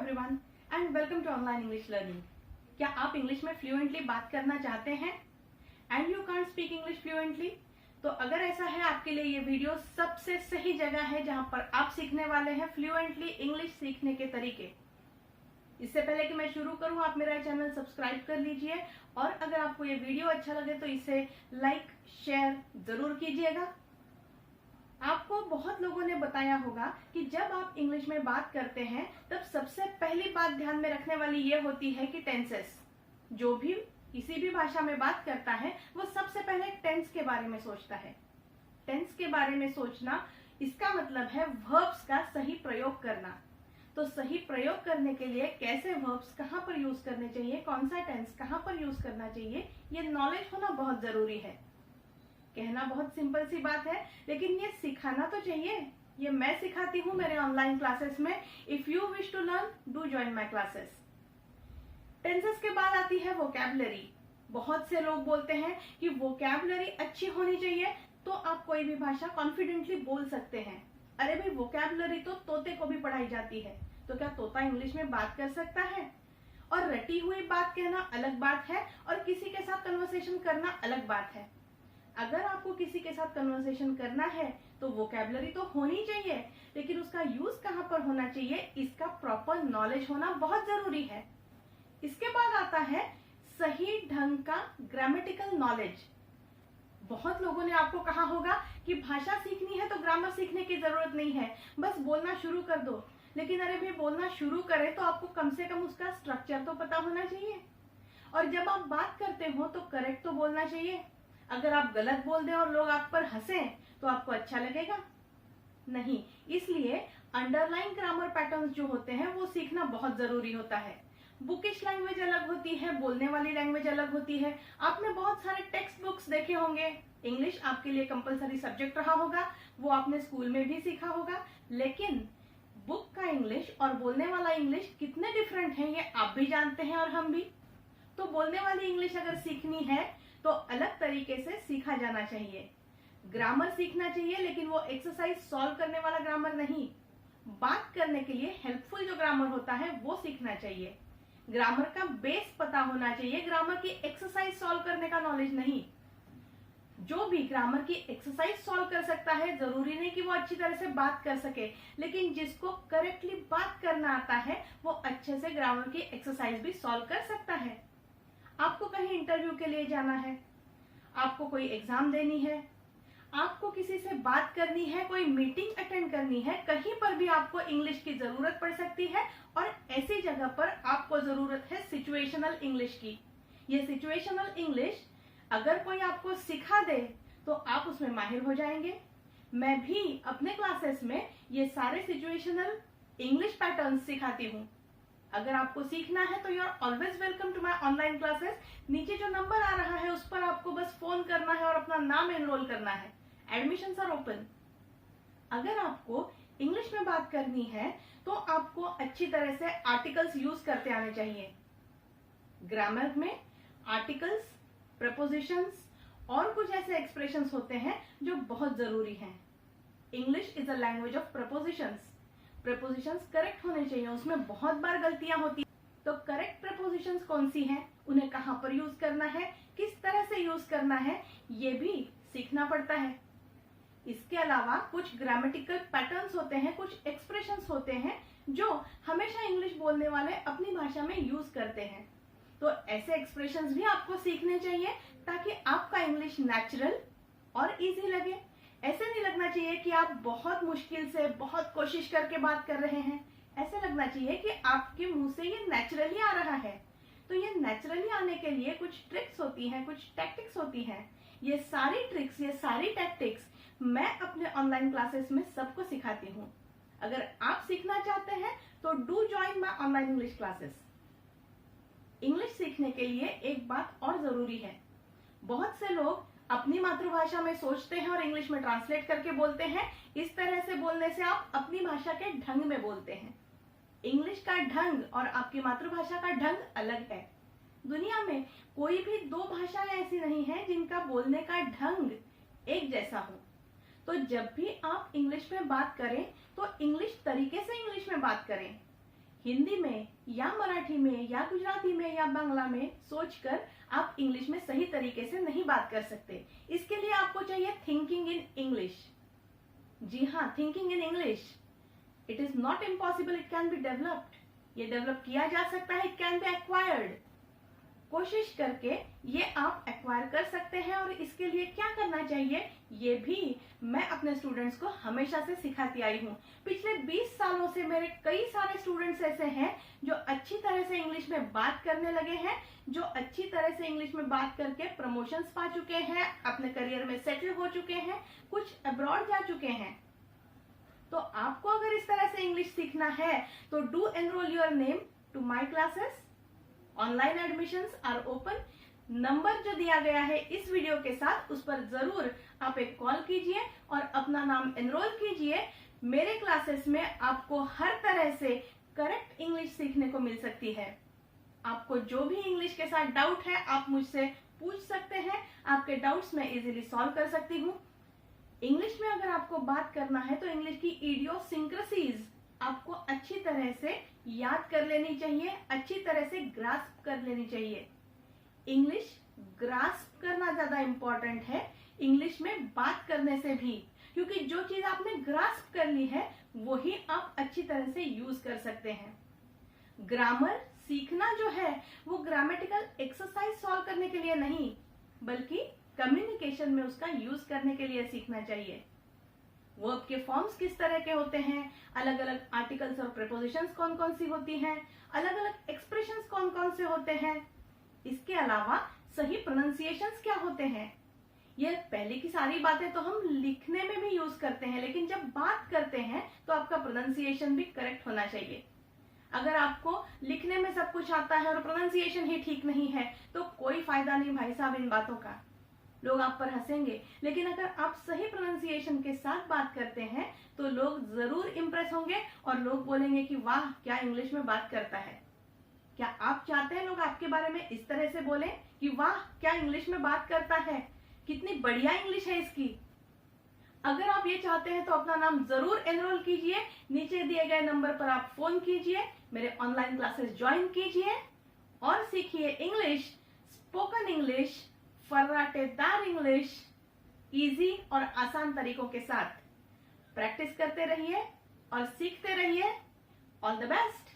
Everyone and welcome to online English learning. क्या आप English में फ्लुएंटली बात करना चाहते हैं and you can't speak English fluently? तो अगर ऐसा है, आपके लिए ये वीडियो सबसे सही जगह है जहां पर आप सीखने वाले हैं फ्लुएंटली इंग्लिश सीखने के तरीके। इससे पहले कि मैं शुरू करूं, आप मेरा चैनल सब्सक्राइब कर लीजिए और अगर आपको ये वीडियो अच्छा लगे तो इसे लाइक शेयर जरूर कीजिएगा। आपको बहुत लोगों ने बताया होगा कि जब आप इंग्लिश में बात करते हैं तब सबसे पहली बात ध्यान में रखने वाली ये होती है कि टेंसेस। जो भी किसी भी भाषा में बात करता है वो सबसे पहले टेंस के बारे में सोचता है। टेंस के बारे में सोचना, इसका मतलब है वर्ब्स का सही प्रयोग करना। तो सही प्रयोग करने के लिए कैसे वर्ब्स कहाँ पर यूज करने चाहिए, कौन सा टेंस कहाँ पर यूज करना चाहिए, ये नॉलेज होना बहुत जरूरी है। कहना बहुत सिंपल सी बात है, लेकिन ये सिखाना तो चाहिए। ये मैं सिखाती हूँ मेरे ऑनलाइन क्लासेस में। If you wish to learn, do join my classes. Tenses के बाद आती है वोकैबुलरी। बहुत से लोग बोलते हैं कि वोकैबुलरी अच्छी होनी चाहिए तो आप कोई भी भाषा कॉन्फिडेंटली बोल सकते हैं। अरे भाई, वोकैबुलरी तो तोते को भी पढ़ाई जाती है, तो क्या तोता इंग्लिश में बात कर सकता है? और रटी हुई बात कहना अलग बात है और किसी के साथ कन्वर्सेशन करना अलग बात है। अगर आपको किसी के साथ कन्वर्सेशन करना है तो वोकैबुलरी तो होनी चाहिए, लेकिन उसका यूज कहाँ पर होना चाहिए, इसका प्रॉपर नॉलेज होना बहुत जरूरी है। इसके बाद आता है सही ढंग का ग्रामेटिकल नॉलेज। बहुत लोगों ने आपको कहा होगा कि भाषा सीखनी है तो ग्रामर सीखने की जरूरत नहीं है, बस बोलना शुरू कर दो। लेकिन अरे भाई, बोलना शुरू करें तो आपको कम से कम उसका स्ट्रक्चर तो पता होना चाहिए। और जब आप बात करते हो तो करेक्ट तो बोलना चाहिए। अगर आप गलत बोल दें और लोग आप पर हंसें तो आपको अच्छा लगेगा? नहीं। इसलिए अंडरलाइन ग्रामर पैटर्न्स जो होते हैं वो सीखना बहुत जरूरी होता है। बुकिश लैंग्वेज अलग होती है, बोलने वाली लैंग्वेज अलग होती है। आपने बहुत सारे टेक्स्ट बुक्स देखे होंगे। इंग्लिश आपके लिए कंपलसरी सब्जेक्ट रहा होगा, वो आपने स्कूल में भी सीखा होगा। लेकिन बुक का इंग्लिश और बोलने वाला इंग्लिश कितने डिफरेंट हैं ये आप भी जानते हैं और हम भी। तो बोलने वाली इंग्लिश अगर सीखनी है तो अलग तरीके से सीखा जाना चाहिए। ग्रामर सीखना चाहिए, लेकिन वो एक्सरसाइज सॉल्व करने वाला ग्रामर नहीं। बात करने के लिए हेल्पफुल जो ग्रामर होता है वो सीखना चाहिए। ग्रामर का बेस पता होना चाहिए, ग्रामर की एक्सरसाइज सॉल्व करने का नॉलेज नहीं। जो भी ग्रामर की एक्सरसाइज सॉल्व कर सकता है, जरूरी नहीं कि वो अच्छी तरह से बात कर सके, लेकिन जिसको करेक्टली बात करना आता है वो अच्छे से ग्रामर की एक्सरसाइज भी सॉल्व कर सकता है। आपको कहीं इंटरव्यू के लिए जाना है, आपको कोई एग्जाम देनी है, आपको किसी से बात करनी है, कोई मीटिंग अटेंड करनी है, कहीं पर भी आपको इंग्लिश की जरूरत पड़ सकती है। और ऐसी जगह पर आपको जरूरत है सिचुएशनल इंग्लिश की। ये सिचुएशनल इंग्लिश अगर कोई आपको सिखा दे तो आप उसमें माहिर हो जाएंगे। मैं भी अपने क्लासेस में ये सारे सिचुएशनल इंग्लिश पैटर्न सिखाती हूँ। अगर आपको सीखना है तो you are always welcome to my online classes. नीचे जो नंबर आ रहा है उस पर आपको बस फोन करना है और अपना नाम एनरोल करना है। Admissions are open. अगर आपको इंग्लिश में बात करनी है तो आपको अच्छी तरह से आर्टिकल्स यूज करते आने चाहिए। ग्रामर में आर्टिकल्स, प्रपोजिशंस और कुछ ऐसे एक्सप्रेशंस होते हैं जो बहुत जरूरी हैं। English is a language of propositions. Propositions correct होने चाहिए, उसमें बहुत बार गलतियां होती हैं। तो करेक्ट प्रपोजिशंस कौन सी हैं, उन्हें कहां पर यूज करना है, किस तरह से यूज करना है, ये भी सीखना पड़ता है। इसके अलावा कुछ ग्रामेटिकल पैटर्न्स होते हैं, कुछ एक्सप्रेशंस होते हैं जो हमेशा इंग्लिश बोलने वाले अपनी भाषा में यूज करते हैं। तो ऐसे एक्सप्रेशंस भी आपको सीखने चाहिए ताकि आपका इंग्लिश नेचुरल और इजी लगे। ऐसे नहीं लगना चाहिए कि आप बहुत मुश्किल से, बहुत कोशिश करके बात कर रहे हैं। ऐसे लगना चाहिए कि आपके मुंह से ये नेचुरली आ रहा है। तो ये नेचुरली आने के लिए कुछ ट्रिक्स होती हैं, कुछ टैक्टिक्स होती हैं। ये सारी ट्रिक्स, ये सारी टैक्टिक्स मैं अपने ऑनलाइन क्लासेस में सबको सिखाती हूँ। अगर आप सीखना चाहते हैं तो do join my online English classes. English सीखने के लिए एक बात और जरूरी है। बहुत से लोग अपनी मातृभाषा में सोचते हैं और इंग्लिश में ट्रांसलेट करके बोलते हैं। इस तरह से बोलने से आप अपनी भाषा के ढंग में बोलते हैं। इंग्लिश का ढंग और आपकी मातृभाषा का ढंग अलग है। दुनिया में कोई भी दो भाषाएं ऐसी नहीं है जिनका बोलने का ढंग एक जैसा हो। तो जब भी आप इंग्लिश में बात करें तो इंग्लिश तरीके से इंग्लिश में बात करें। हिंदी में या मराठी में या गुजराती में या बांग्ला में सोचकर आप इंग्लिश में सही तरीके से नहीं बात कर सकते। इसके लिए आपको चाहिए थिंकिंग इन इंग्लिश। जी हाँ, thinking in English. It is not impossible, it can be developed. ये डेवलप किया जा सकता है, इट कैन बी एक्वायर्ड। कोशिश करके ये आप एक्वायर कर सकते हैं। और इसके लिए क्या करना चाहिए ये भी मैं अपने स्टूडेंट्स को हमेशा से सिखाती आई हूँ। पिछले 20 सालों से मेरे कई सारे स्टूडेंट्स ऐसे हैं जो अच्छी तरह से इंग्लिश में बात करने लगे हैं, जो अच्छी तरह से इंग्लिश में बात करके प्रमोशंस पा चुके हैं, अपने करियर में सेटल हो चुके हैं, कुछ अब्रॉड जा चुके हैं। तो आपको अगर इस तरह से इंग्लिश सीखना है तो do enroll your name to my classes. Online admissions are open. Number जो दिया गया है इस वीडियो के साथ, उस पर जरूर आप एक कॉल कीजिए और अपना नाम एनरोल कीजिए। मेरे क्लासेस में आपको हर तरह से करेक्ट इंग्लिश सीखने को मिल सकती है। आपको जो भी इंग्लिश के साथ डाउट है आप मुझसे पूछ सकते हैं। आपके डाउट्स मैं इजीली सॉल्व कर सकती हूँ। इंग्लिश में अगर आपको बात करना है तो इंग्लिश की इडियोसिंक्रेसीज आपको अच्छी तरह से याद कर लेनी चाहिए, अच्छी तरह से ग्रास्प कर लेनी चाहिए। इंग्लिश ग्रास्प करना ज्यादा इंपॉर्टेंट है इंग्लिश में बात करने से भी, क्योंकि जो चीज आपने ग्रास्प कर ली है वही आप अच्छी तरह से यूज कर सकते हैं। ग्रामर सीखना जो है वो ग्रामेटिकल एक्सरसाइज सॉल्व करने के लिए नहीं, बल्कि कम्युनिकेशन में उसका यूज करने के लिए सीखना चाहिए। वर्ब के फॉर्म्स किस तरह के होते हैं, अलग अलग आर्टिकल्स और प्रीपोजिशंस कौन कौन सी होती हैं, अलग अलग एक्सप्रेशंस कौन कौन से होते हैं, इसके अलावा सही प्रोनाउंसिएशंस क्या होते हैं। ये पहले की सारी बातें तो हम लिखने में भी यूज करते हैं, लेकिन जब बात करते हैं तो आपका प्रोनाउंसिएशन भी करेक्ट होना चाहिए। अगर आपको लिखने में सब कुछ आता है और प्रोनाउंसिएशन ही ठीक नहीं है तो कोई फायदा नहीं भाई साहब इन बातों का, लोग आप पर हंसेंगे। लेकिन अगर आप सही प्रोनाउंसिएशन के साथ बात करते हैं तो लोग जरूर इंप्रेस होंगे और लोग बोलेंगे कि वाह क्या इंग्लिश में बात करता है। क्या आप चाहते हैं लोग आपके बारे में इस तरह से बोलें कि वाह क्या इंग्लिश में बात करता है, कितनी बढ़िया इंग्लिश है इसकी। अगर आप ये चाहते हैं तो अपना नाम जरूर एनरोल कीजिए। नीचे दिए गए नंबर पर आप फोन कीजिए, मेरे ऑनलाइन क्लासेस ज्वाइन कीजिए और सीखिए इंग्लिश, स्पोकन इंग्लिश, फर्राटेदार इंग्लिश, इजी और आसान तरीकों के साथ। प्रैक्टिस करते रहिए और सीखते रहिए। All the best.